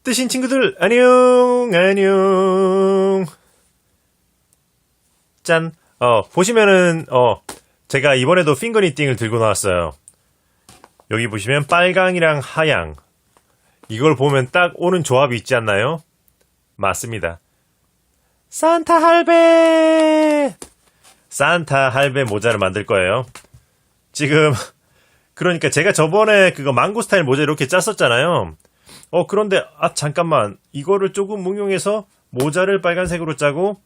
뜨신 친구들, 안녕, 안녕. 짠. 보시면은, 제가 이번에도 핑거니팅을 들고 나왔어요. 여기 보시면 빨강이랑 하양. 이걸 보면 딱 오는 조합이 있지 않나요? 맞습니다. 산타 할배! 산타 할배 모자를 만들 거예요. 지금, 그러니까 제가 저번에 그거 망고 스타일 모자 이렇게 짰었잖아요. 그런데, 잠깐만. 이거를 조금 응용해서 모자를 빨간색으로 짜고,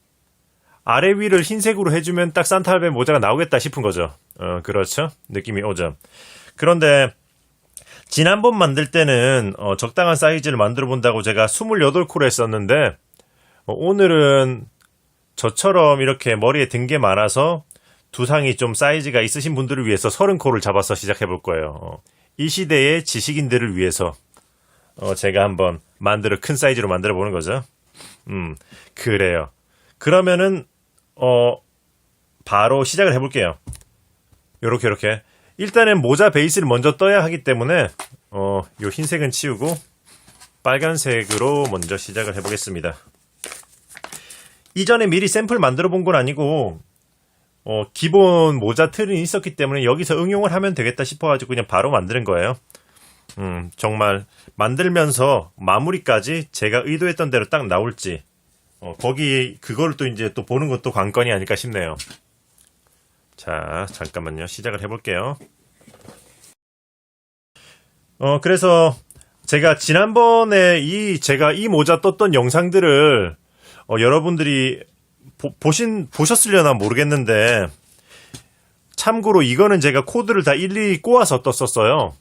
아래 위를 흰색으로 해주면 딱 산타 할배 모자가 나오겠다 싶은 거죠. 그렇죠. 느낌이 오죠. 그런데, 지난번 만들 때는, 적당한 사이즈를 만들어 본다고 제가 28코를 했었는데, 오늘은 저처럼 이렇게 머리에 든 게 많아서 두상이 좀 사이즈가 있으신 분들을 위해서 30코를 잡아서 시작해 볼 거예요. 이 시대의 지식인들을 위해서, 제가 한번 큰 사이즈로 만들어 보는 거죠. 그래요. 그러면은, 바로 시작을 해볼게요. 요렇게. 일단은 모자 베이스를 먼저 떠야 하기 때문에, 요 흰색은 치우고, 빨간색으로 먼저 시작을 해보겠습니다. 이전에 미리 샘플 만들어 본 건 아니고, 기본 모자 틀은 있었기 때문에 여기서 응용을 하면 되겠다 싶어가지고 그냥 바로 만드는 거예요. 정말 만들면서 마무리까지 제가 의도했던 대로 딱 나올지, 그걸 또 이제 또 보는 것도 관건이 아닐까 싶네요. 자, 잠깐만요. 시작을 해볼게요. 그래서 제가 지난번에 제가 이 모자 떴던 영상들을 여러분들이 보셨으려나 모르겠는데, 참고로 이거는 제가 코드를 다 일일이 꼬아서 떴었어요.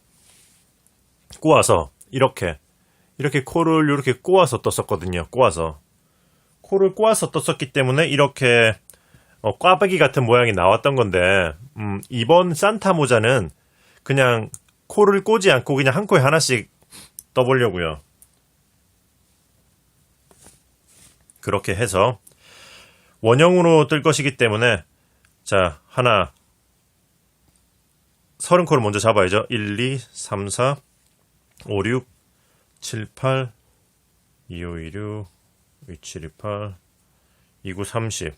꼬아서 이렇게 코를 이렇게 꼬아서 떴었거든요. 코를 꼬아서 떴었기 때문에 이렇게 꽈배기 같은 모양이 나왔던 건데, 이번 산타 모자는 그냥 코를 꼬지 않고 그냥 한 코에 하나씩 떠보려고요. 그렇게 해서 원형으로 뜰 것이기 때문에, 자, 30코를 먼저 잡아야죠. 1, 2, 3, 4, 5, 6, 7, 8, 2, 5, 2, 6, 2, 7, 2, 8, 2, 9, 30.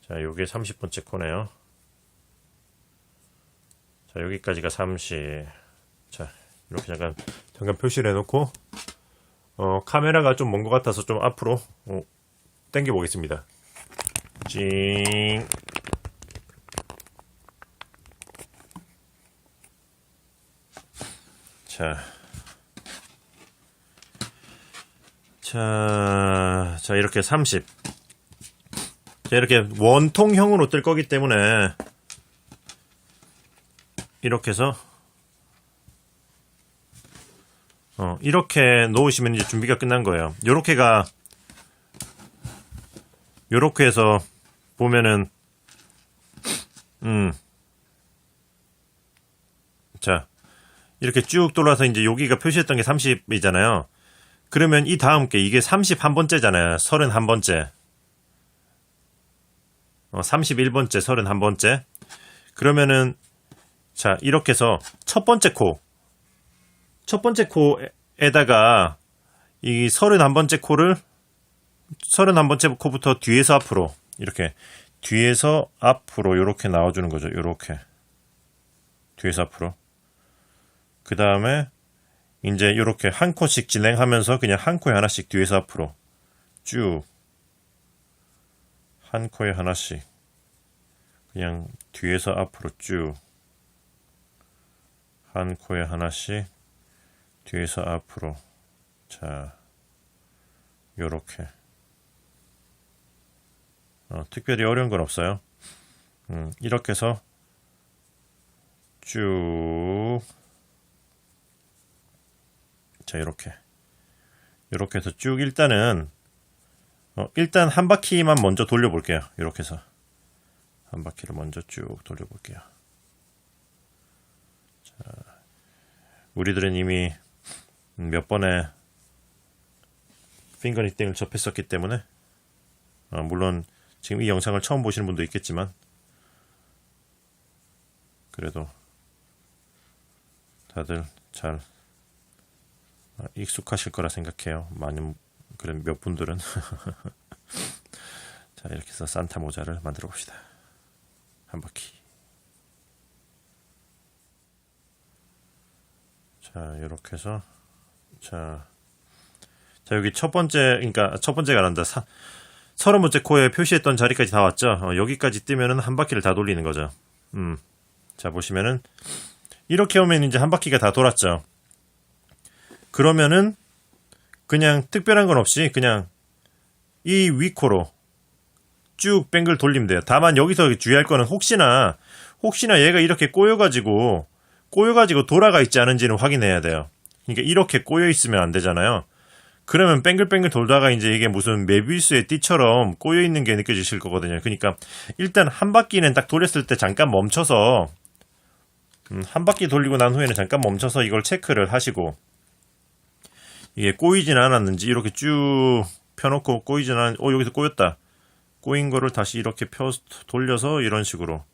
자, 요게 30번째 코네요. 자, 여기까지가 30. 자, 이렇게 잠깐 표시를 해놓고, 카메라가 좀 먼 것 같아서 좀 앞으로, 당겨 보겠습니다. 찡. 자, 이렇게 30. 자, 이렇게 원통형으로 뜰 거기 때문에, 이렇게 해서, 이렇게 놓으시면 이제 준비가 끝난 거예요. 요렇게 해서 보면은, 자, 이렇게 쭉 돌아서 이제 여기가 표시했던 게 30이잖아요. 그러면 이 다음 게 이게 31번째잖아요. 31번째. 31번째, 31번째. 그러면은, 자, 이렇게 해서 첫 번째 코에다가 이 31번째 코부터 뒤에서 앞으로, 이렇게, 뒤에서 앞으로 이렇게 나와주는 거죠. 이렇게. 뒤에서 앞으로. 그 다음에, 이제 이렇게 한 코씩 진행하면서 그냥 한 코에 하나씩 뒤에서 앞으로 쭉. 한 코에 하나씩. 그냥 뒤에서 앞으로 쭉. 한 코에 하나씩 뒤에서 앞으로. 자, 요렇게. 특별히 어려운 건 없어요. 이렇게 해서 쭉. 자, 이렇게 해서 쭉 일단 한 바퀴만 먼저 돌려볼게요. 이렇게 해서 한 바퀴를 먼저 쭉 돌려볼게요. 자, 우리들은 이미 몇 번의 핑거니팅을 접했었기 때문에, 물론 지금 이 영상을 처음 보시는 분도 있겠지만, 그래도 다들 잘 익숙하실 거라 생각해요. 많은 그래 몇 분들은. 자, 이렇게 해서 산타 모자를 만들어 봅시다. 한 바퀴. 자, 이렇게 해서 자, 여기 첫 번째, 그러니까 첫 번째가 난다. 30번째 코에 표시했던 자리까지 다 왔죠. 여기까지 뜨면은 한 바퀴를 다 돌리는 거죠. 자, 보시면은 이렇게 오면 이제 한 바퀴가 다 돌았죠. 그러면은 그냥 특별한 건 없이 그냥 이 위코로 쭉 뱅글 돌리면 돼요. 다만 여기서 주의할 거는 혹시나 얘가 이렇게 꼬여가지고 돌아가 있지 않은지는 확인해야 돼요. 그러니까 이렇게 꼬여 있으면 안 되잖아요. 그러면 뱅글뱅글 돌다가 이제 이게 무슨 메비우스의 띠처럼 꼬여 있는 게 느껴지실 거거든요. 그러니까 일단 한 바퀴는 딱 돌렸을 때 잠깐 멈춰서 한 바퀴 돌리고 난 후에는 잠깐 멈춰서 이걸 체크를 하시고 이게 꼬이진 않았는지 이렇게 쭉 펴놓고 꼬이진 않, 여기서 꼬였다. 꼬인 거를 다시 이렇게 돌려서 이런 식으로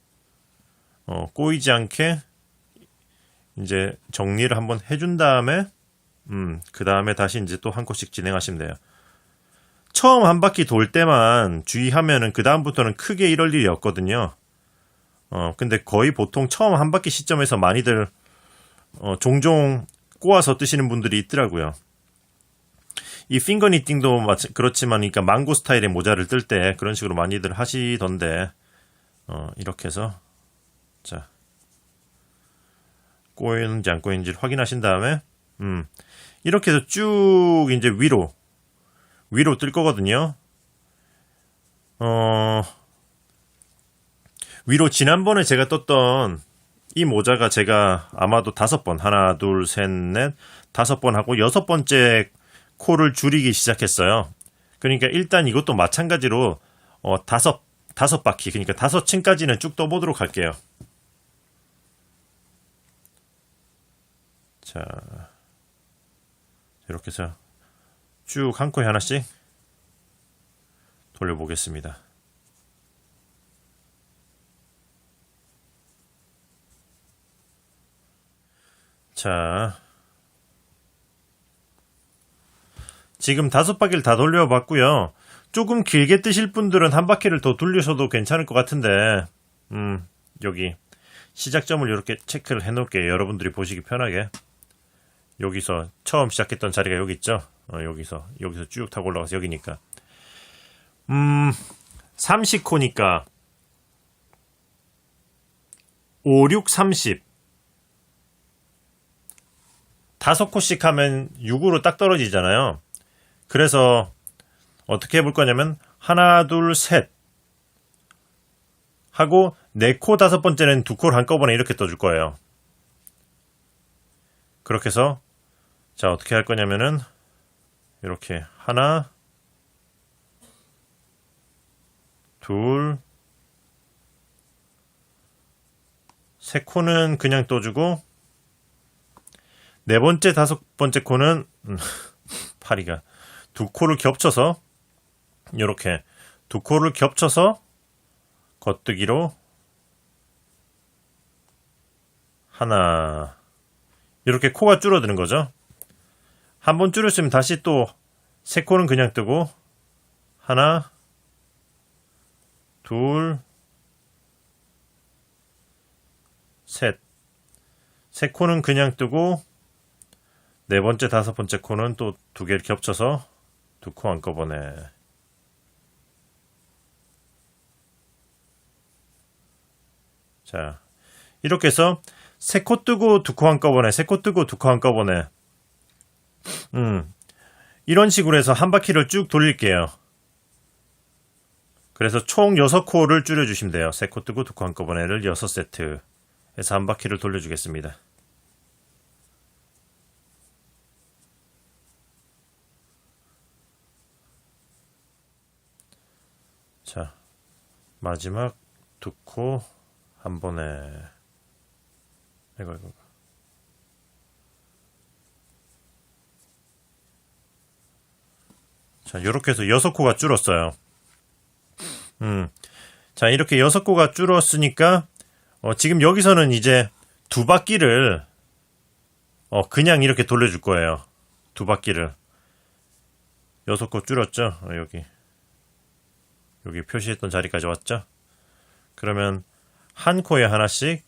꼬이지 않게 이제 정리를 한번 해준 다음에 그 다음에 다시 이제 또 한 컷씩 진행하시면 돼요. 처음 한 바퀴 돌 때만 주의하면은 그 다음부터는 크게 이럴 일이 없거든요. 근데 거의 보통 처음 한 바퀴 시점에서 많이들 종종 꼬아서 뜨시는 분들이 있더라고요. 이 핑거 니팅도 그렇지만, 그러니까 망고 스타일의 모자를 뜰 때 그런 식으로 많이들 하시던데, 이렇게 해서, 자, 꼬이는지 안 꼬이는지를 확인하신 다음에, 이렇게 해서 쭉 이제 위로 뜰 거거든요. 위로 지난번에 제가 떴던 이 모자가 제가 아마도 5번, 하나, 둘, 셋, 넷, 5번 하고 6번째 코를 줄이기 시작했어요. 그러니까 일단 이것도 마찬가지로 5바퀴, 그러니까 5층까지는 쭉 떠보도록 할게요. 자, 이렇게 해서 쭉 한 코에 하나씩 돌려보겠습니다. 자, 지금 5바퀴를 다 돌려봤고요. 조금 길게 뜨실 분들은 한 바퀴를 더 돌리셔도 괜찮을 것 같은데, 여기 시작점을 이렇게 체크를 해놓을게요. 여러분들이 보시기 편하게. 여기서 처음 시작했던 자리가 여기 있죠. 여기서 쭉 타고 올라가서 여기니까 30코니까 5, 6, 30 5코씩 하면 6으로 딱 떨어지잖아요. 그래서 어떻게 해볼 거냐면 하나, 둘, 셋 하고 4코 5번째는 2코를 한꺼번에 이렇게 떠줄 거예요. 그렇게 해서 자, 어떻게 할 거냐면은 이렇게 하나, 둘, 3코는 그냥 떠주고 4번째, 5번째 코는 파리가 2코를 겹쳐서 이렇게 2코를 겹쳐서 겉뜨기로 하나, 이렇게 코가 줄어드는 거죠. 한번 줄였으면 다시 또 3코는 그냥 뜨고 하나, 둘, 셋. 3코는 그냥 뜨고 4번째, 5번째 코는 또 2개를 겹쳐서 2코 한꺼번에. 자, 이렇게 해서 3코 뜨고 2코 한꺼번에, 3코 뜨고 2코 한꺼번에. 이런 식으로 해서 한 바퀴를 쭉 돌릴게요. 그래서 총 6코를 줄여주시면 돼요. 3코 뜨고 2코 한꺼번에를 6세트 해서 한 바퀴를 돌려주겠습니다. 자, 마지막 2코 한 번에. 이거. 자, 이렇게 해서 6코가 줄었어요. 자, 이렇게 6코가 줄었으니까 지금 여기서는 이제 2바퀴를 그냥 이렇게 돌려줄 거예요. 두 바퀴를 6코 줄였죠. 여기 표시했던 자리까지 왔죠. 그러면 한 코에 하나씩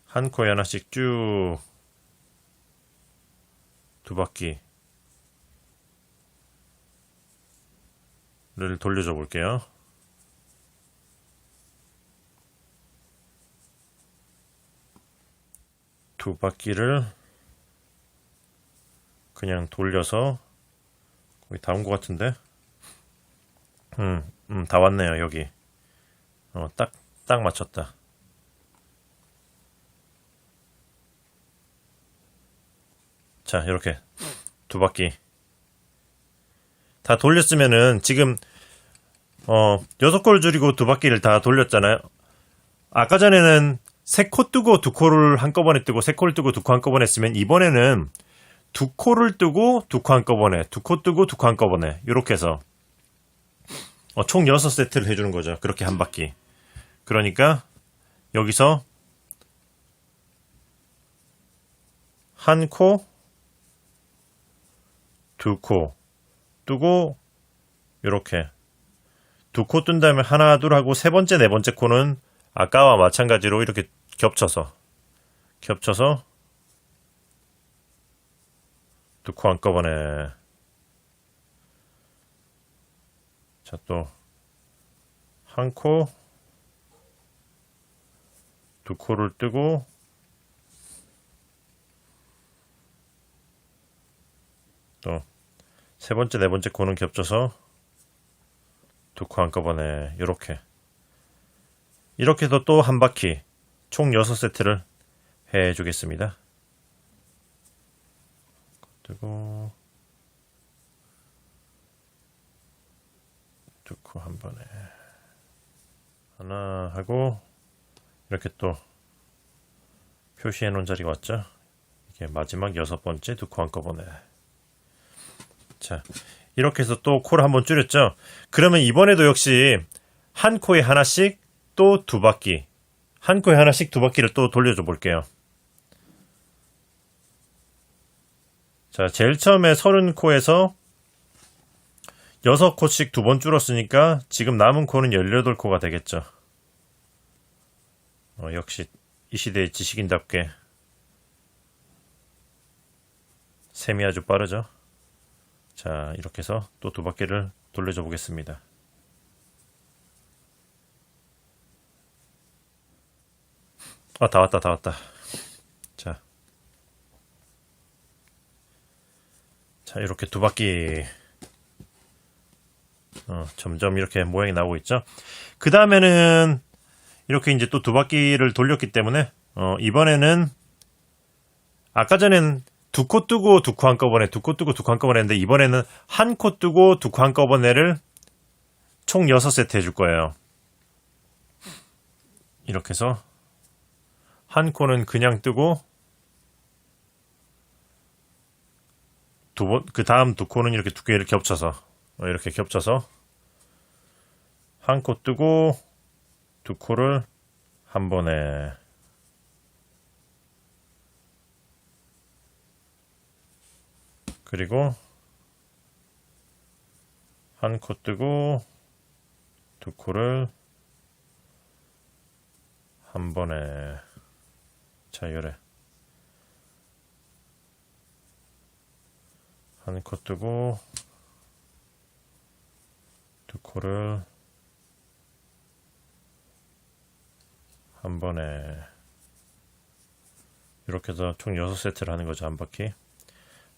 한 코에 하나씩 쭉 두 바퀴를 돌려줘 볼게요. 두 바퀴를 그냥 돌려서 거의 다 온 것 같은데 다 왔네요. 여기 딱 맞췄다. 자, 이렇게 두 바퀴 다 돌렸으면은 지금 6코를 줄이고 두 바퀴를 다 돌렸잖아요. 아까 전에는 3코 뜨고 2코를 한꺼번에 뜨고 3코를 뜨고 2코 한꺼번에 했으면 이번에는 2코를 뜨고 2코 한꺼번에 2코 뜨고 2코 한꺼번에 이렇게 해서 총 6세트를 해주는 거죠. 그렇게 한 바퀴. 그러니까 여기서 한 코, 2코 뜨고 이렇게 2코 뜬 다음에 하나 둘 하고 세 번째 네 번째 코는 아까와 마찬가지로 이렇게 겹쳐서 2코 한꺼번에. 자, 또 한 코, 2코를 뜨고 또 세 번째 네 번째 코는 겹쳐서 2코 한꺼번에 이렇게 해서 또 한 바퀴 총 6세트를 해주겠습니다. 뜨고 2코 한 번에 하나 하고 이렇게 또 표시해 놓은 자리가 왔죠. 이게 마지막 6번째 2코 한꺼번에. 자, 이렇게 해서 또 코를 한번 줄였죠. 그러면 이번에도 역시 한 코에 하나씩 또 두 바퀴, 한 코에 하나씩 두 바퀴를 또 돌려줘 볼게요. 자, 제일 처음에 30코에서 6코씩 두 번 줄었으니까 지금 남은 코는 18코가 되겠죠. 역시 이 시대의 지식인답게 셈이 아주 빠르죠. 자, 이렇게 해서 또 두 바퀴를 돌려줘 보겠습니다. 다 왔다. 자, 이렇게 두 바퀴 점점 이렇게 모양이 나오고 있죠. 그 다음에는 이렇게 이제 또 두 바퀴를 돌렸기 때문에 이번에는 아까 전엔 2코 뜨고 2코 한꺼번에 2코 뜨고 2코 한꺼번에 했는데 이번에는 한 코 뜨고 2코 한꺼번에를 총 6세트 해줄 거예요. 이렇게 해서 한 코는 그냥 뜨고 그 다음 2코는 이렇게 두 개를 겹쳐서 이렇게 겹쳐서 한 코 뜨고 2코를 한 번에 그리고 한 코 뜨고 2코를 한 번에. 자, 요래 한 코 뜨고 2코를 한 번에 이렇게 해서 총 6세트를 하는 거죠. 한 바퀴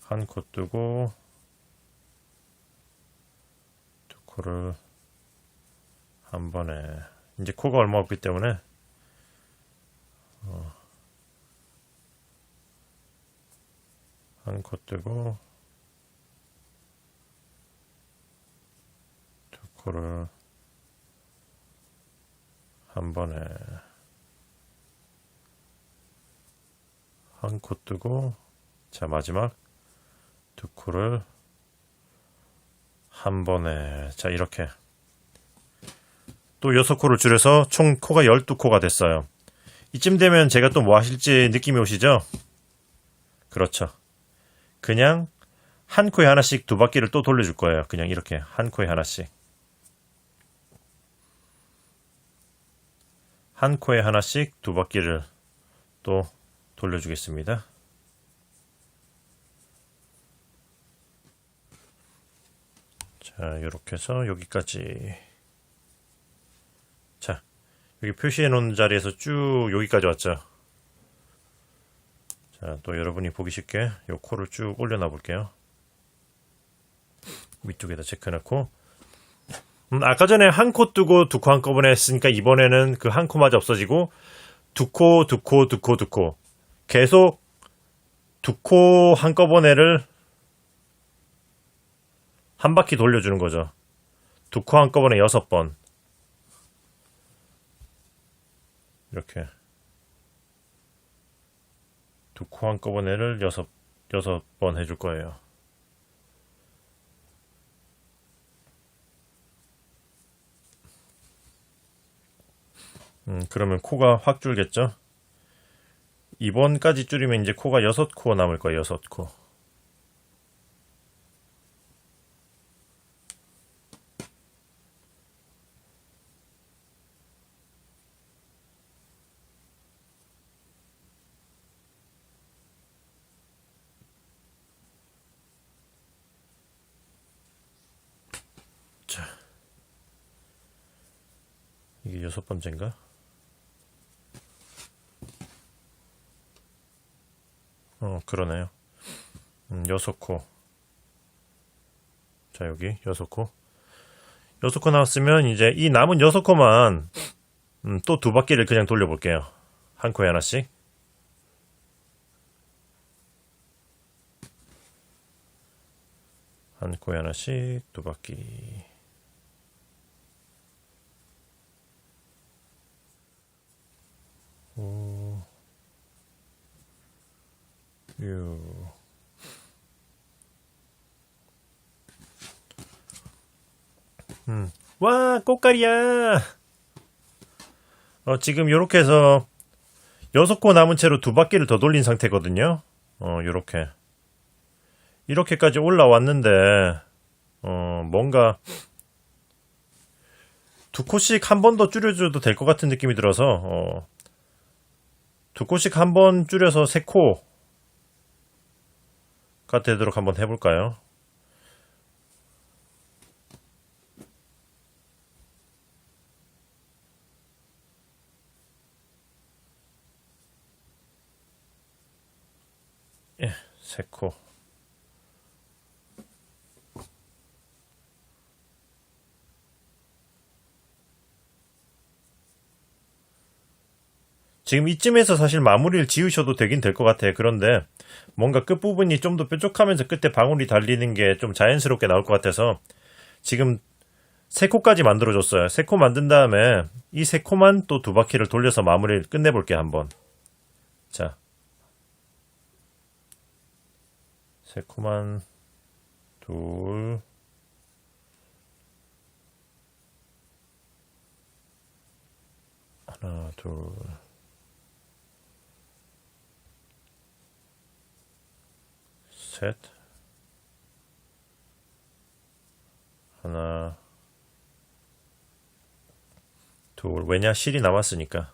한 코 뜨고 2코를 한 번에. 이제 코가 얼마 없기 때문에 한 코 뜨고 2코를 한 번에 한 코 뜨고. 자, 마지막 2코를 한 번에. 자, 이렇게 또 6코를 줄여서 총 코가 12코가 됐어요. 이쯤 되면 제가 또 뭐 하실지 느낌이 오시죠? 그렇죠. 그냥 한 코에 하나씩 두 바퀴를 또 돌려줄 거예요. 그냥 이렇게 한 코에 하나씩. 한 코에 하나씩 두 바퀴를 또 돌려주겠습니다. 자, 이렇게 해서 여기까지. 자, 여기 표시해 놓은 자리에서 쭉 여기까지 왔죠. 자, 또 여러분이 보기 쉽게 요 코를 쭉 올려놔 볼게요. 위쪽에다 체크해놓고. 아까 전에 한 코 뜨고 두 코 한꺼번에 했으니까 이번에는 그 한 코마저 없어지고 두 코, 두 코, 두 코, 두 코. 계속 두 코 한꺼번에를 한 바퀴 돌려주는 거죠. 두 코 한꺼번에 6번. 이렇게. 두 코 한꺼번에를 6번 해줄 거예요. 그러면 코가 확 줄겠죠? 2번까지 줄이면 이제 코가 6코 남을 거예요, 6코. 자. 이게 6번째인가? 그러네요. 6코. 자, 여기 6코. 6코 나왔으면 이제 이 남은 6코만 또 두 바퀴를 그냥 돌려볼게요. 한 코에 하나씩. 한 코에 하나씩 두 바퀴. 오. 유. 와, 꽃갈이야. 지금 요렇게 해서 6코 남은 채로 두 바퀴를 더 돌린 상태거든요. 요렇게. 이렇게까지 올라왔는데, 뭔가, 두 코씩 한 번 더 줄여줘도 될 것 같은 느낌이 들어서, 두 코씩 한 번 줄여서 3코가 되도록 한번 해볼까요? 예, 3코. 지금 이쯤에서 사실 마무리를 지으셔도 되긴 될 것 같아요. 그런데 뭔가 끝부분이 좀 더 뾰족하면서 끝에 방울이 달리는 게 좀 자연스럽게 나올 것 같아서 지금 3코까지 만들어줬어요. 3코 만든 다음에 이 3코만 또 두 바퀴를 돌려서 마무리를 끝내볼게요. 한번. 자, 3코만 둘 하나 둘 셋 하나 둘. 왜냐? 실이 남았으니까.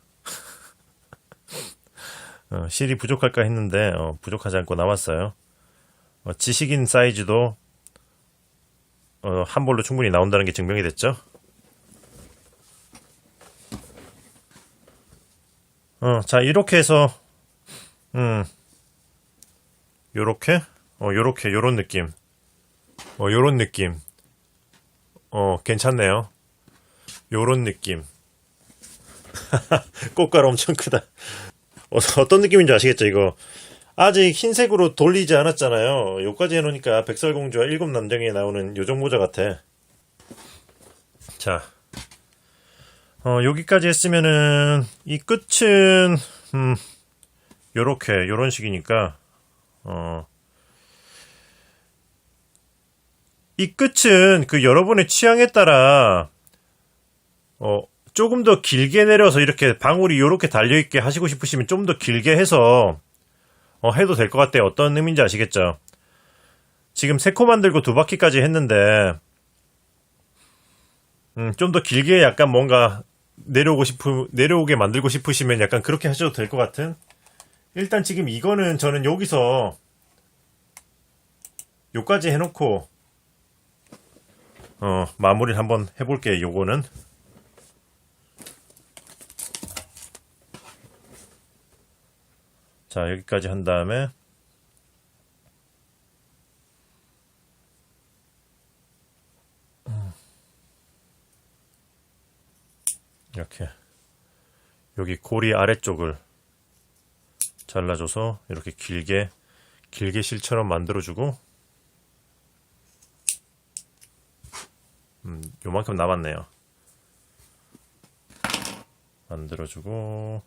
실이 부족할까 했는데 부족하지 않고 남았어요. 지식인 사이즈도 한 볼로 충분히 나온다는 게 증명이 됐죠. 자, 이렇게 해서 요렇게 요런 느낌. 요런 느낌. 괜찮네요. 요런 느낌. 꽃가루 엄청 크다. 어떤 느낌인지 아시겠죠, 이거? 아직 흰색으로 돌리지 않았잖아요. 요까지 해놓으니까 백설공주와 일곱 남정에 나오는 요정모자 같아. 자, 여기까지 했으면은 이 끝은 요런 식이니까 이 끝은 그 여러분의 취향에 따라 조금 더 길게 내려서 이렇게 방울이 요렇게 달려있게 하시고 싶으시면 좀 더 길게 해서 해도 될 것 같아요. 어떤 의미인지 아시겠죠? 지금 3코 만들고 2바퀴까지 했는데 좀 더 길게 약간 뭔가 내려오게 만들고 싶으시면 약간 그렇게 하셔도 될 것 같은. 일단 지금 이거는 저는 여기서 요까지 해놓고 마무리를 한번 해볼게요. 요거는 자, 여기까지 한 다음에 이렇게 여기 고리 아래쪽을 잘라줘서 이렇게 길게 실처럼 만들어주고 요만큼 남았네요. 만들어주고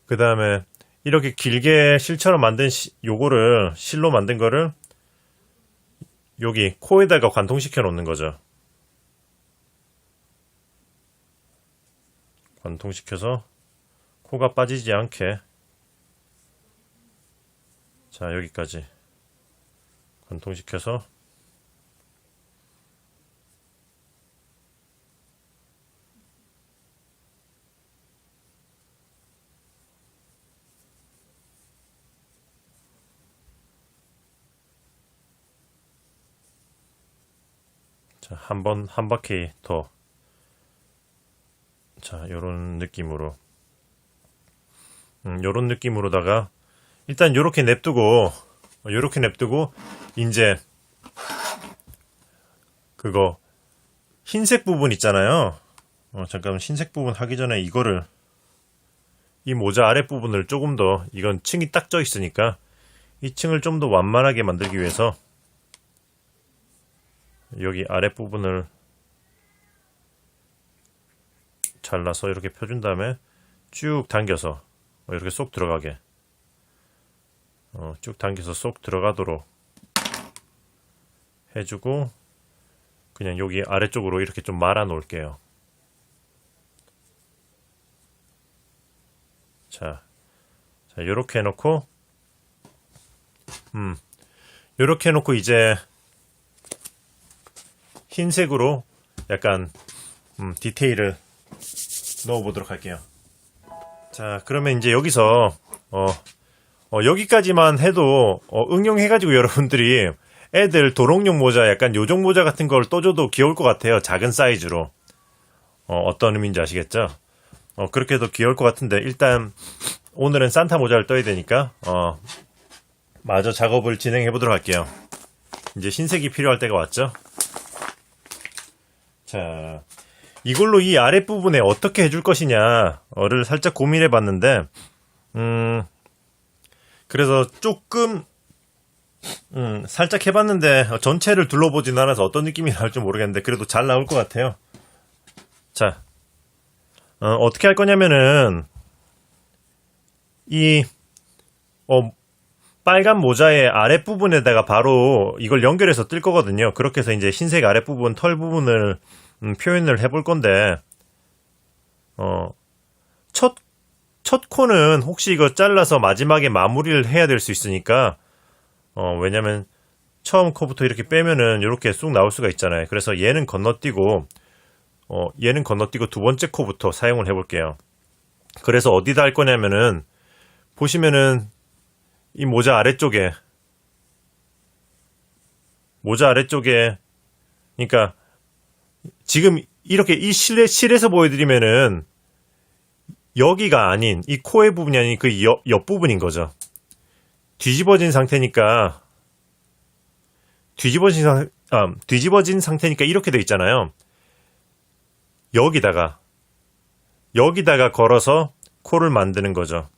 그 다음에 이렇게 길게 실처럼 만든 요거를 실로 만든 거를 여기 코에다가 관통시켜 놓는 거죠. 관통시켜서 코가 빠지지 않게 자 여기까지 관통시켜서 자, 한 바퀴 더 자, 요런 느낌으로 요런 느낌으로다가 일단 요렇게 냅두고 이제 그거 흰색 부분 있잖아요. 잠깐만 흰색 부분 하기 전에 이거를 이 모자 아랫부분을 조금 더 이건 층이 딱 져 있으니까 이 층을 좀 더 완만하게 만들기 위해서 여기 아랫부분을 잘라서 이렇게 펴준 다음에 쭉 당겨서 이렇게 쏙 들어가게 쭉 당겨서 쏙 들어가도록 해주고 그냥 여기 아래쪽으로 이렇게 좀 말아 놓을게요. 자, 요렇게 해놓고 요렇게 해놓고 이제 흰색으로 약간 디테일을 넣어보도록 할게요. 자, 그러면 이제 여기서 여기까지만 해도 응용해가지고 여러분들이 애들 도롱뇽 모자 약간 요정 모자 같은 걸 떠줘도 귀여울 것 같아요. 작은 사이즈로 어떤 의미인지 아시겠죠? 그렇게 해도 귀여울 것 같은데 일단 오늘은 산타 모자를 떠야 되니까 마저 작업을 진행해 보도록 할게요. 이제 흰색이 필요할 때가 왔죠? 자, 이걸로 이 아랫부분에 어떻게 해줄 것이냐를 살짝 고민해 봤는데 그래서 조금 살짝 해봤는데 전체를 둘러보진 않아서 어떤 느낌이 나올지 모르겠는데 그래도 잘 나올 것 같아요. 자, 어떻게 할 거냐면은 이 빨간 모자의 아랫부분에다가 바로 이걸 연결해서 뜰 거거든요. 그렇게 해서 이제 흰색 아랫부분 털 부분을 표현을 해볼 건데 첫 코는 혹시 이거 잘라서 마지막에 마무리를 해야 될 수 있으니까 왜냐면 처음 코부터 이렇게 빼면은 이렇게 쑥 나올 수가 있잖아요. 그래서 얘는 건너뛰고 두 번째 코부터 사용을 해볼게요. 그래서 어디다 할 거냐면은 보시면은 이 모자 아래쪽에 그러니까 지금 이렇게 이 실에서 보여드리면은 여기가 아닌 이 코의 부분이 아닌 그 옆부분인 거죠. 뒤집어진 상태니까 이렇게 돼 있잖아요. 여기다가 걸어서 코를 만드는 거죠.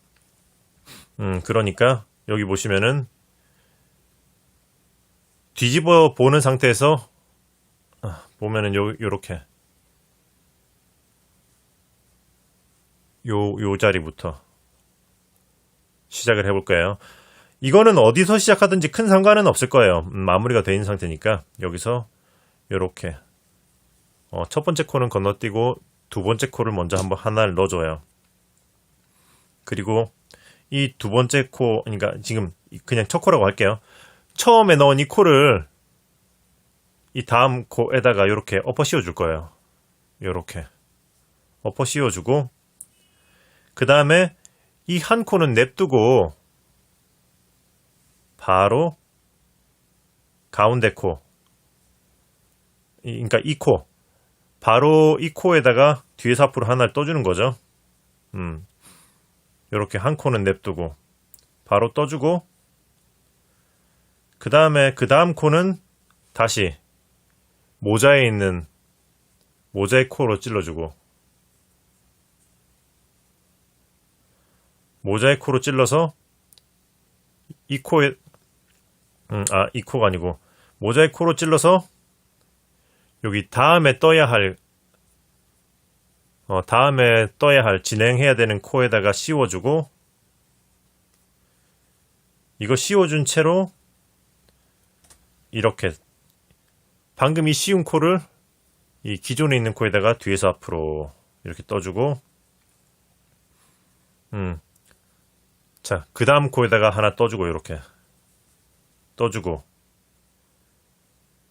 그러니까 여기 보시면은 뒤집어 보는 상태에서 보면은 요렇게 요 자리부터 시작을 해볼 거예요. 이거는 어디서 시작하든지 큰 상관은 없을 거예요. 마무리가 돼 있는 상태니까 여기서 요렇게 첫 번째 코는 건너뛰고 두 번째 코를 먼저 하나를 넣어줘요. 그리고 이 두 번째 코, 그러니까 지금 그냥 첫 코라고 할게요. 처음에 넣은 이 코를 이 다음 코에다가 이렇게 엎어 씌워줄 거예요. 이렇게 엎어 씌워주고, 그 다음에 이 한 코는 냅두고 바로 가운데 코, 그러니까 이 코, 바로 이 코에다가 뒤에서 앞으로 하나를 떠주는 거죠. 이렇게 한 코는 냅두고 바로 떠주고, 그 다음에 그 다음 코는 다시 모자에 있는 모자의 코로 찔러주고, 모자의 코로 찔러서 이 코에 이 코가 아니고 모자의 코로 찔러서 여기 다음에 떠야 할 진행해야 되는 코에다가 씌워주고, 이거 씌워준 채로 이렇게 방금 이 씌운 코를 이 기존에 있는 코에다가 뒤에서 앞으로 이렇게 떠주고, 자, 그 다음 코에다가 하나 떠주고, 이렇게 떠주고,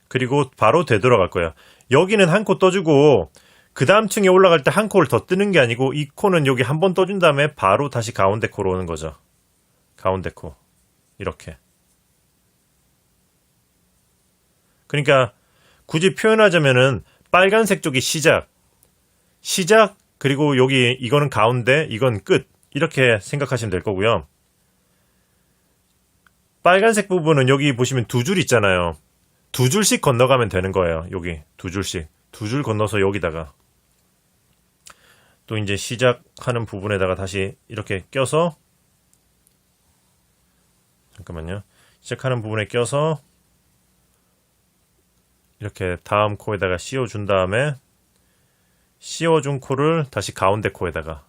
그리고 바로 되돌아갈 거예요. 여기는 한 코 떠주고 그 다음 층에 올라갈 때 한 코를 더 뜨는 게 아니고, 이 코는 여기 한 번 떠준 다음에 바로 다시 가운데 코로 오는 거죠. 가운데 코 이렇게. 그러니까 굳이 표현하자면은 빨간색 쪽이 시작, 그리고 여기 이거는 가운데, 이건 끝, 이렇게 생각하시면 될 거고요. 빨간색 부분은 여기 보시면 두 줄 있잖아요. 두 줄씩 건너가면 되는 거예요. 여기 두 줄씩, 두 줄 건너서 여기다가 또 이제 시작하는 부분에다가 다시 이렇게 껴서, 잠깐만요, 시작하는 부분에 껴서 이렇게 다음 코에다가 씌워준 다음에 씌워준 코를 다시 가운데 코에다가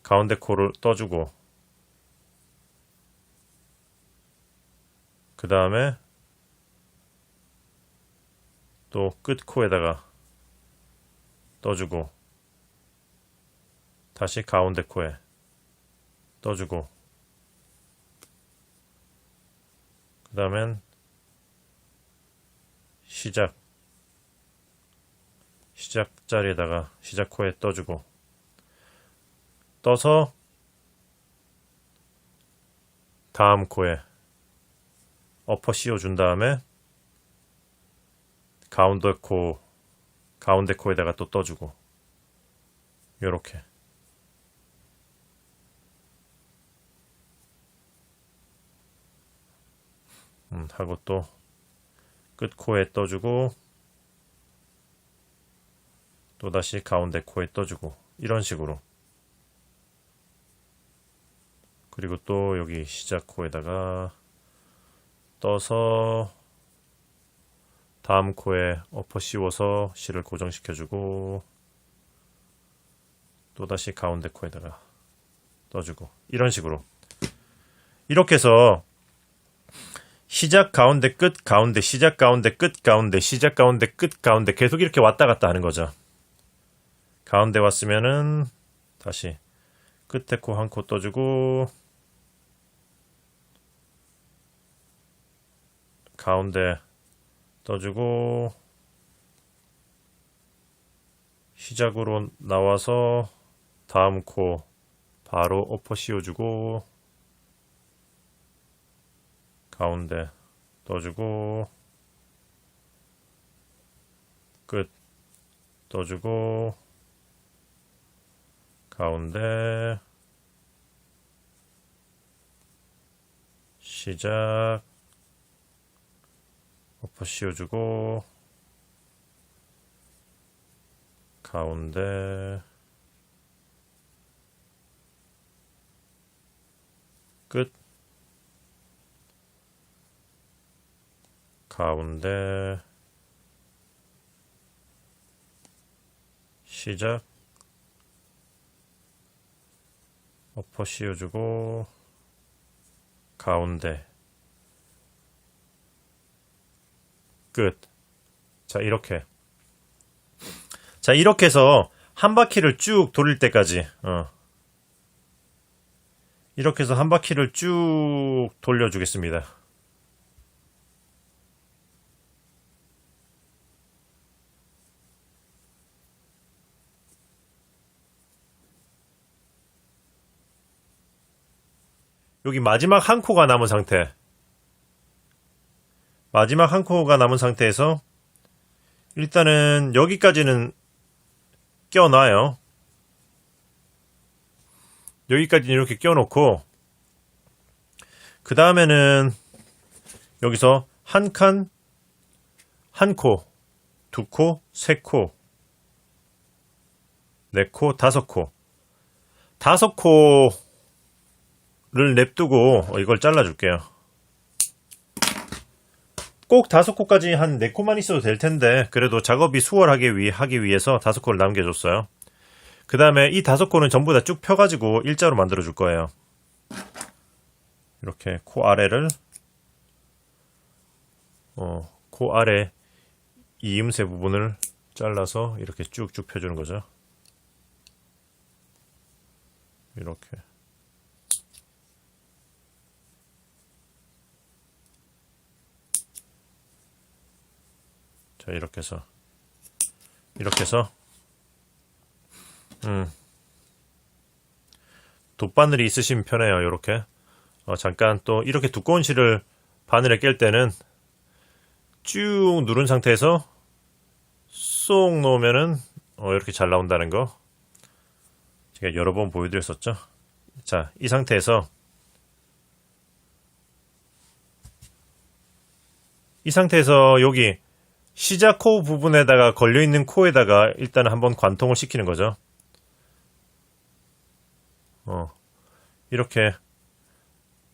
가운데 코를 떠주고, 그 다음에 또 끝 코에다가 떠주고, 다시 가운데 코에 떠주고, 그 다음엔 시작 자리에다가 시작 코에 떠주고, 떠서 다음 코에 엎어 씌워준 다음에 가운데 코에다가 또 떠주고, 요렇게. 하고 또 끝 코에 떠주고, 또 다시 가운데 코에 떠주고, 이런 식으로. 그리고 또 여기 시작 코에다가 떠서 다음 코에 엎어 씌워서 실을 고정시켜주고, 또 다시 가운데 코에다가 떠주고, 이런 식으로. 이렇게 해서 시작 가운데 끝 가운데 시작 가운데 끝 가운데 시작 가운데 끝 가운데 계속 이렇게 왔다 갔다 하는 거죠. 가운데 왔으면은 다시 끝에 코 한 코 떠주고, 가운데 떠주고, 시작으로 나와서 다음 코 바로 엎어 씌워주고, 가운데 떠주고, 끝 떠주고, 가운데 시작 엎어 씌워주고, 가운데 끝, 가운데 시작 엎어 씌워주고, 가운데 끝. 자, 이렇게. 자, 이렇게 해서 한 바퀴를 쭉 돌릴 때까지 이렇게 해서 한 바퀴를 쭉 돌려주겠습니다. 여기 마지막 한 코가 남은 상태. 마지막 한 코가 남은 상태에서 일단은 여기까지는 껴놔요. 여기까지는 이렇게 껴놓고 그 다음에는 여기서 한 칸, 한 코, 두 코, 세 코, 네 코, 다섯 코. 다섯 코를 냅두고 이걸 잘라줄게요. 꼭 다섯 코까지 한 네 코만 있어도 될 텐데 그래도 작업이 수월하게 하기 위해서 다섯 코를 남겨줬어요. 그 다음에 이 다섯 코는 전부 다 쭉 펴가지고 일자로 만들어 줄 거예요. 이렇게 코 아래를 코 아래 이음새 부분을 잘라서 이렇게 쭉쭉 펴주는 거죠. 이렇게. 자, 이렇게 해서 돗바늘이 있으시면 편해요. 이렇게 잠깐 또 이렇게 두꺼운 실을 바늘에 깰 때는 쭉 누른 상태에서 쏙 놓으면은 이렇게 잘 나온다는 거 제가 여러 번 보여드렸었죠. 자, 이 상태에서 여기 시작 코 부분에다가 걸려있는 코에다가 일단 한번 관통을 시키는 거죠. 이렇게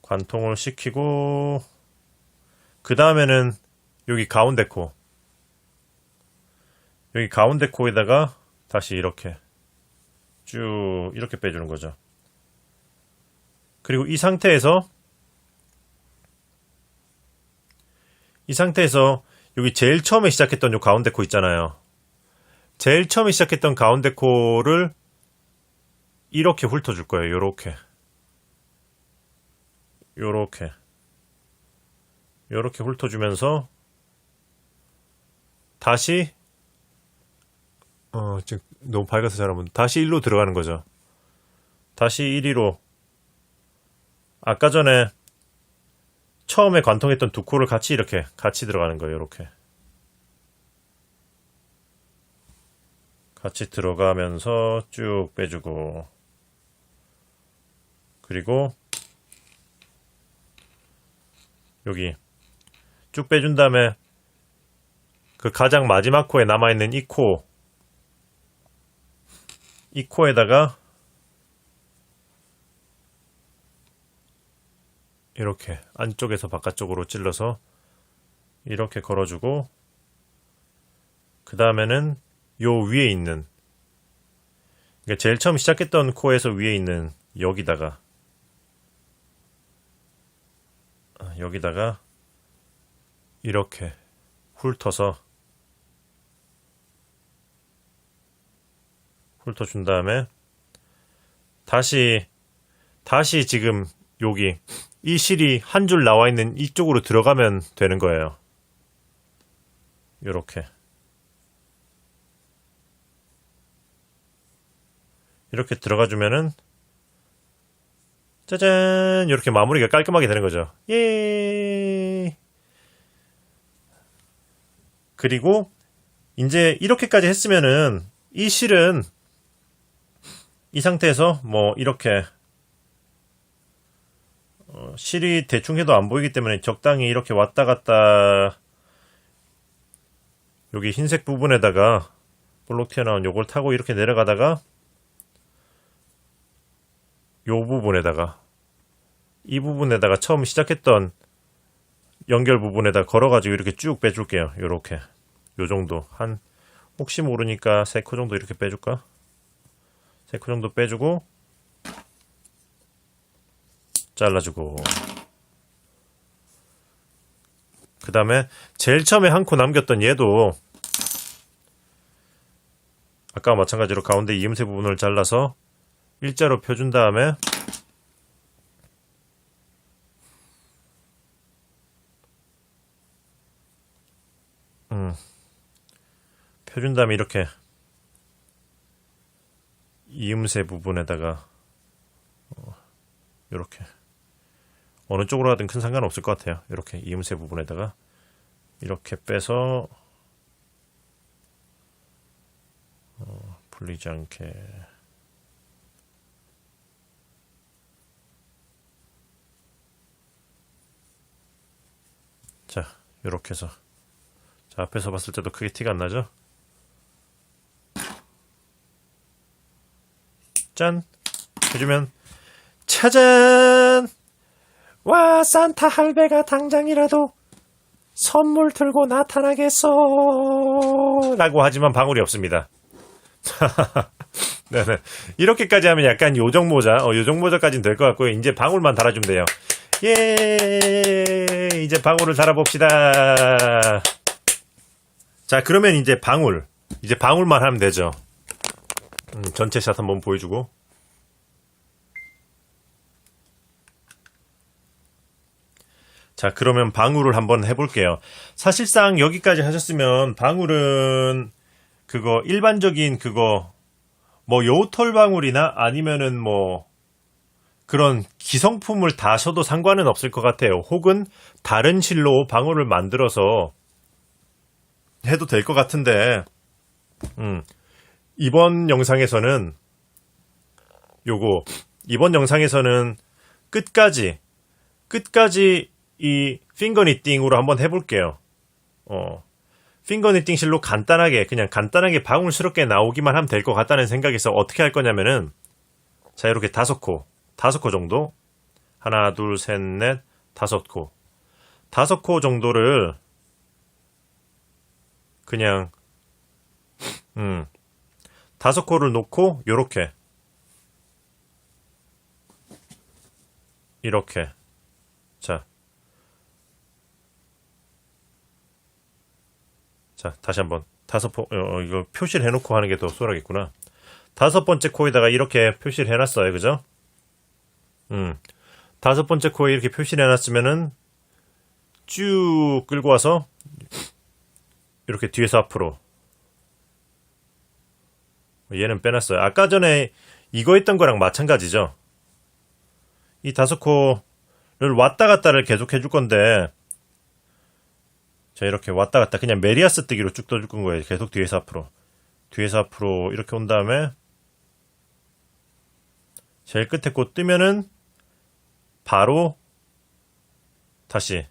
관통을 시키고 그 다음에는 여기 가운데 코에다가 다시 이렇게 쭉 이렇게 빼주는 거죠. 그리고 이 상태에서 여기 제일 처음에 시작했던 요 가운데 코 있잖아요. 제일 처음에 시작했던 가운데 코를 이렇게 훑어줄 거예요. 요렇게 훑어주면서 다시 지금 너무 밝아서 잘 안 보는데 다시 1로 들어가는 거죠. 다시 1위로 아까 전에 처음에 관통했던 두 코를 같이 들어가는 거예요. 이렇게 같이 들어가면서 쭉 빼주고 그리고 여기 쭉 빼준 다음에 그 가장 마지막 코에 남아있는 이 코에다가 이렇게 안쪽에서 바깥쪽으로 찔러서 이렇게 걸어주고 그 다음에는 요 위에 있는 그러니까 제일 처음 시작했던 코에서 위에 있는 여기다가 이렇게 훑어준 다음에 다시 지금 여기 이 실이 한 줄 나와 있는 이쪽으로 들어가면 되는 거예요. 이렇게 들어가주면은 짜잔 이렇게 마무리가 깔끔하게 되는 거죠. 예. 그리고 이제 이렇게까지 했으면은 이 실은 이 상태에서 뭐 이렇게 실이 대충 해도 안 보이기 때문에 적당히 이렇게 왔다 갔다 여기 흰색 부분에다가 볼록 튀어나온 요걸 타고 이렇게 내려가다가 이 부분에다가 처음 시작했던 연결 부분에다 걸어가지고 이렇게 쭉 빼줄게요. 요렇게 요 정도 혹시 모르니까 3코 정도 이렇게 빼줄까? 3코 정도 빼주고 잘라주고 그 다음에 제일 처음에 한 코 남겼던 얘도 아까와 마찬가지로 가운데 이음새 부분을 잘라서 일자로 펴준 다음에 펴준 다음에 이렇게 이음새 부분에다가 이렇게 어느 쪽으로 하든 큰 상관 없을 것 같아요. 이렇게 이음새 부분에다가 이렇게 빼서 풀리지 않게 자 이렇게 해서 자 앞에서 봤을 때도 크게 티가 안 나죠? 짠 해주면 짜잔 와 산타 할배가 당장이라도 선물 들고 나타나겠어 라고 하지만 방울이 없습니다. 네네. 이렇게까지 하면 약간 요정모자 요정모자까지는 될 것 같고요. 이제 방울만 달아주면 돼요. 예 이제 방울을 달아봅시다. 자 그러면 이제 방울만 하면 되죠. 전체 샷 한번 보여주고 자 그러면 방울을 한번 해볼게요. 사실상 여기까지 하셨으면 방울은 그거 일반적인 그거 뭐 여우털 방울이나 아니면은 뭐 그런 기성품을 다 써도 상관은 없을 것 같아요. 혹은 다른 실로 방울을 만들어서 해도 될 것 같은데 이번 영상에서는 끝까지 이 핑거 니팅으로 한번 해볼게요. 핑거 니팅 실로 간단하게 방울스럽게 나오기만 하면 될 것 같다는 생각에서 어떻게 할 거냐면은 자 이렇게 5코 정도 하나 둘 셋 넷 5코 5코 정도를 그냥 5코를 놓고 이렇게 자 다시 한번 이거 표시를 해놓고 하는 게 더 수월하겠구나. 5번째 코에다가 이렇게 표시를 해놨어요. 그죠? 5번째 코에 이렇게 표시를 해놨으면은 쭉 끌고 와서 이렇게 뒤에서 앞으로 얘는 빼놨어요. 아까 전에 이거 했던 거랑 마찬가지죠. 이 5코를 왔다 갔다를 계속 해줄 건데 자 이렇게 왔다 갔다 그냥 메리아스 뜨기로 쭉 떠줄 거예요. 계속 뒤에서 앞으로 이렇게 온 다음에 제일 끝에 코 뜨면은 바로 다시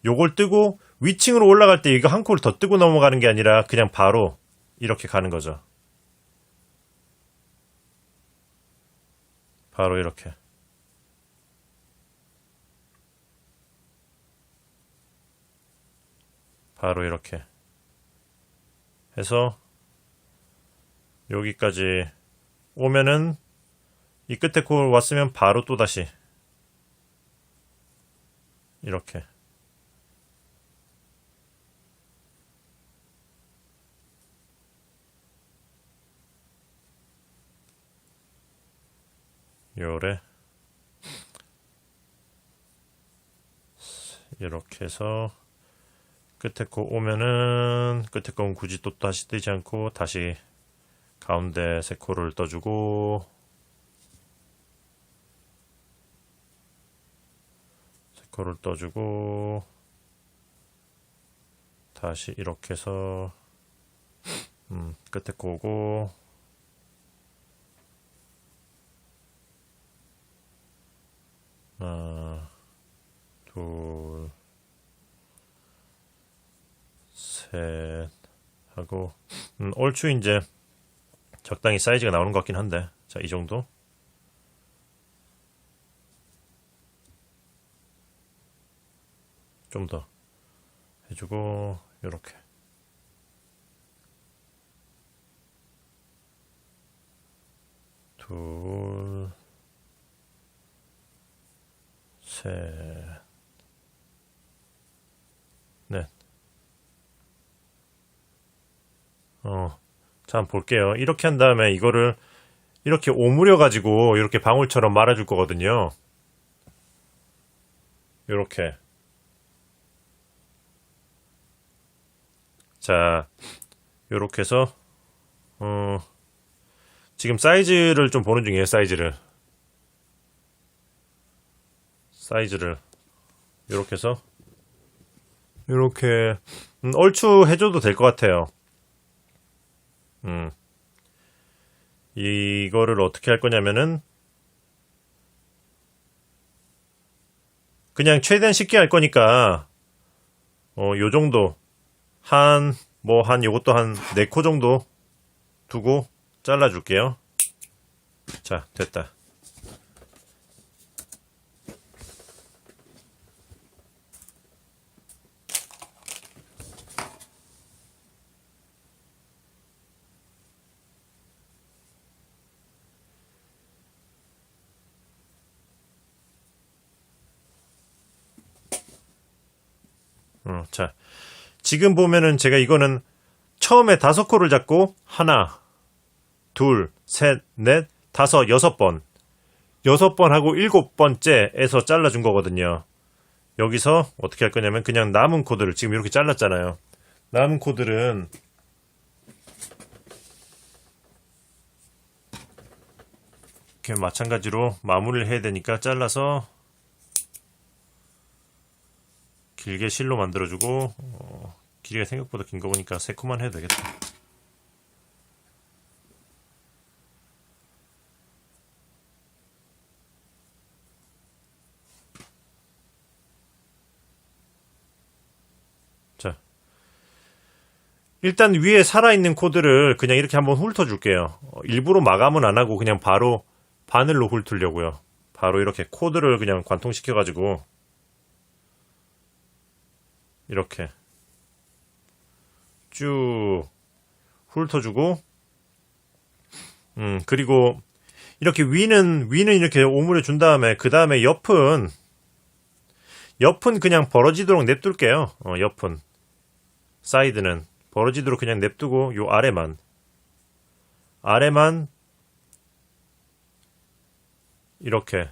요걸 뜨고 위층으로 올라갈 때 이거 한 코를 더 뜨고 넘어가는 게 아니라 그냥 바로 이렇게 가는 거죠. 바로 이렇게 해서 여기까지 오면은 이 끝에 코 왔으면 바로 또 다시 이렇게 요래 이렇게 해서 끝에 코 오면은 끝에 코는 굳이 또 다시 뜨지 않고 다시 가운데 3코를 떠주고 3코를 떠주고 다시 이렇게 해서 끝에 코 오고 하나 둘 셋 하고 얼추 이제 적당히 사이즈가 나오는 것 같긴 한데 자 이 정도 좀 더 해주고 요렇게 둘 셋 넷 자, 한번 볼게요. 이렇게 한 다음에 이거를 이렇게 오므려 가지고 이렇게 방울처럼 말아줄 거거든요. 요렇게 자, 요렇게 해서 지금 사이즈를 좀 보는 중이에요. 사이즈를 요렇게 해서 요렇게 얼추 해줘도 될 것 같아요. 이거를 어떻게 할 거냐면은 그냥 최대한 쉽게 할 거니까 요 정도 한 요것도 한 4코 정도 두고 잘라 줄게요. 자, 됐다. 자, 지금 보면은 제가 이거는 처음에 5코를 잡고 하나, 둘, 셋, 넷, 다섯, 6번. 6번 하고 7번째에서 잘라준 거거든요. 여기서 어떻게 할 거냐면 그냥 남은 코드를 지금 이렇게 잘랐잖아요. 남은 코드는 이렇게 마찬가지로 마무리를 해야 되니까 잘라서 길게 실로 만들어주고 길이가 생각보다 긴 거 보니까 3코만 해도 되겠다. 자, 일단 위에 살아있는 코드를 그냥 이렇게 한번 훑어줄게요. 일부러 마감은 안 하고 그냥 바로 바늘로 훑으려고요. 바로 이렇게 코드를 그냥 관통시켜가지고 이렇게 쭉 훑어주고 그리고 이렇게 위는 이렇게 오므려 준 다음에 그 다음에 옆은 그냥 벌어지도록 냅둘게요. 옆은 사이드는 벌어지도록 그냥 냅두고 요 아래만 이렇게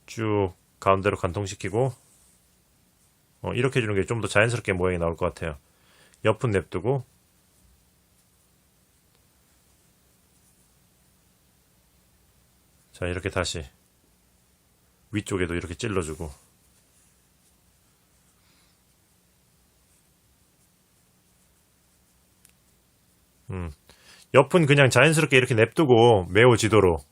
쭉 가운데로 관통시키고 이렇게 해주는 게 좀 더 자연스럽게 모양이 나올 것 같아요. 옆은 냅두고 자, 이렇게 다시 위쪽에도 이렇게 찔러주고 옆은 그냥 자연스럽게 이렇게 냅두고 메워지도록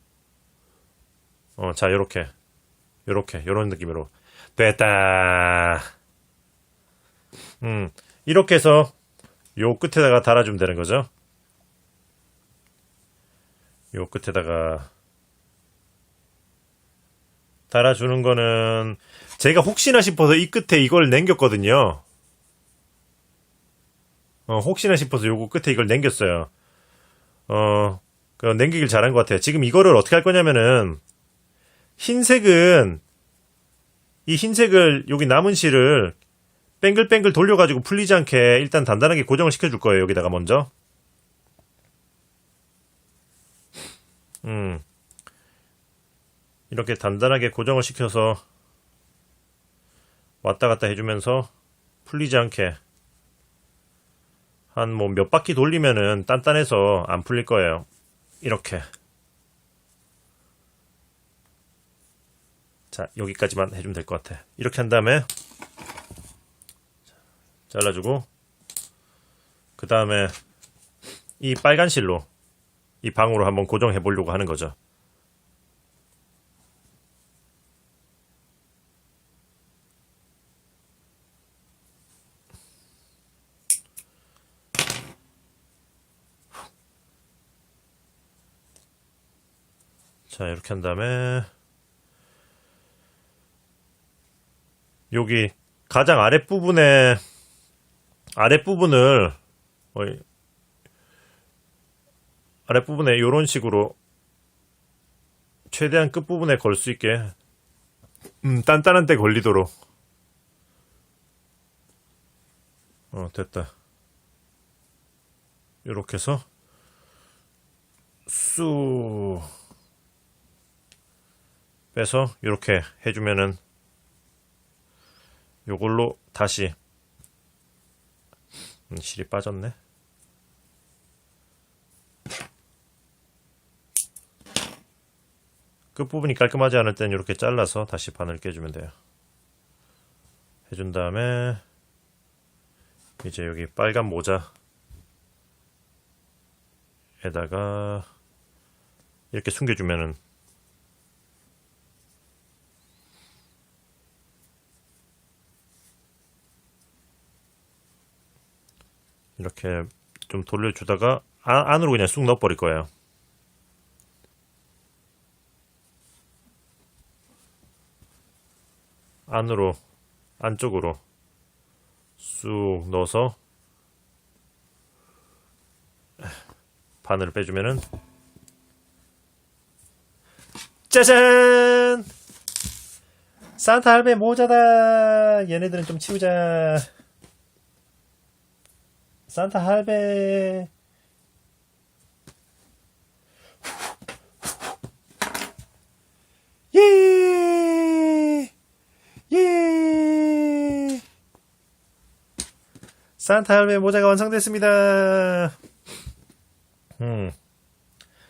자, 요렇게 요런 느낌으로 됐다. 이렇게 해서 요 끝에다가 달아주면 되는 거죠. 요 끝에다가 달아주는 거는 제가 혹시나 싶어서 이 끝에 이걸 남겼거든요. 혹시나 싶어서 요거 끝에 이걸 남겼어요. 남기길 잘한 것 같아요. 지금 이거를 어떻게 할 거냐면은 이 흰색을 여기 남은 실을 뱅글뱅글 돌려가지고 풀리지 않게 일단 단단하게 고정을 시켜줄 거예요. 여기다가 먼저. 이렇게 단단하게 고정을 시켜서 왔다 갔다 해주면서 풀리지 않게 한 몇 바퀴 돌리면은 단단해서 안 풀릴 거예요. 이렇게. 자, 여기까지만 해주면 될 것 같아. 이렇게 한 다음에 잘라주고 그 다음에 이 빨간 실로 이 방으로 한번 고정해 보려고 하는 거죠. 자, 이렇게 한 다음에 여기 가장 아랫부분을 아랫부분에 이런 식으로 최대한 끝부분에 걸 수 있게 단단한 데 걸리도록 됐다. 요렇게 해서 쑥 빼서 요렇게 해주면은 요걸로 다시 실이 빠졌네. 끝부분이 깔끔하지 않을 땐 이렇게 잘라서 다시 바늘 깨주면 돼요. 해준 다음에 이제 여기 빨간 모자에다가 이렇게 숨겨주면은 이렇게 좀 돌려주다가 안으로 그냥 쑥 넣어버릴 거예요. 안쪽으로 쑥 넣어서 바늘을 빼주면은 짜잔! 산타 할배 모자다. 얘네들은 좀 치우자. 산타 할배. 예! 예! 산타 할배 모자가 완성됐습니다.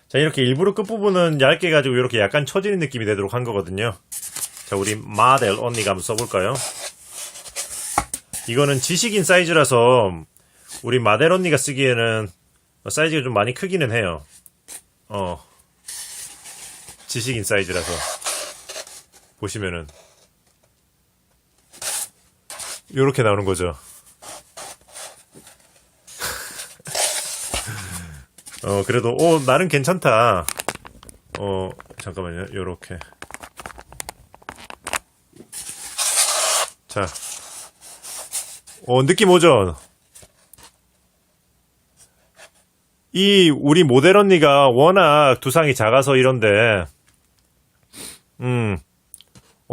자, 이렇게 일부러 끝부분은 얇게 가지고 이렇게 약간 처지는 느낌이 되도록 한 거거든요. 자, 우리 마델 언니가 한번 써볼까요? 이거는 지식인 사이즈라서 우리 마델 언니가 쓰기에는 사이즈가 좀 많이 크기는 해요. 지식인 사이즈라서 보시면은 요렇게 나오는 거죠. 그래도 나름 괜찮다. 잠깐만요. 요렇게. 자. 느낌 오죠? 우리 모델 언니가 워낙 두상이 작아서 이런데,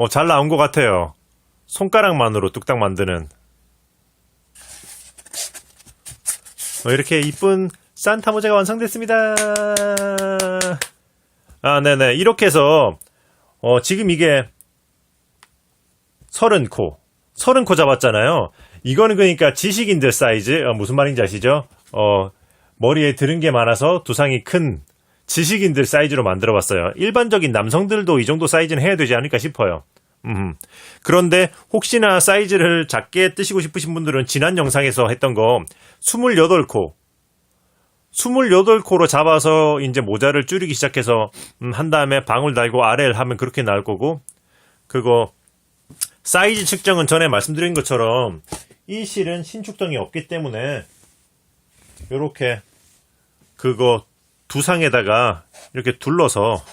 잘 나온 것 같아요. 손가락만으로 뚝딱 만드는. 이렇게 이쁜 산타 모자가 완성됐습니다. 네네. 이렇게 해서, 지금 이게 30코 잡았잖아요. 이거는 그러니까 지식인들 사이즈, 무슨 말인지 아시죠? 머리에 들은 게 많아서 두상이 큰 지식인들 사이즈로 만들어 봤어요. 일반적인 남성들도 이 정도 사이즈는 해야 되지 않을까 싶어요. 그런데 혹시나 사이즈를 작게 뜨시고 싶으신 분들은 지난 영상에서 했던 거 28코로 잡아서 이제 모자를 줄이기 시작해서 한 다음에 방울 달고 아래를 하면 그렇게 나올 거고, 그거 사이즈 측정은 전에 말씀드린 것처럼 이 실은 신축성이 없기 때문에 요렇게 그거 두상에다가 이렇게 둘러서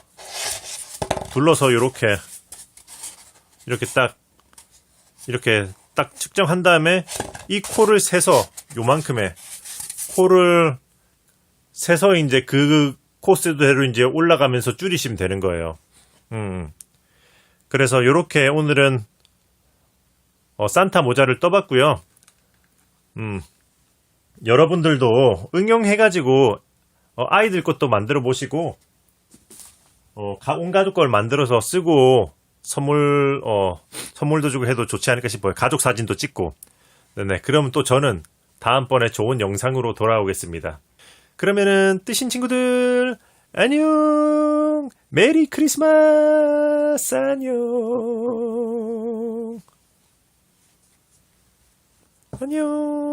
이렇게 딱 측정한 다음에 이 코를 세서 요만큼의 코를 세서 이제 그 코스대로 이제 올라가면서 줄이시면 되는 거예요. 그래서 요렇게 오늘은 산타 모자를 떠봤고요. 여러분들도 응용해가지고 아이들 것도 만들어 보시고 온 가족 걸 만들어서 쓰고 선물도 주고 해도 좋지 않을까 싶어요. 가족 사진도 찍고. 네네. 그럼 또 저는 다음번에 좋은 영상으로 돌아오겠습니다. 그러면은 뜨신 친구들 안녕. 메리 크리스마스. 안녕. 안녕.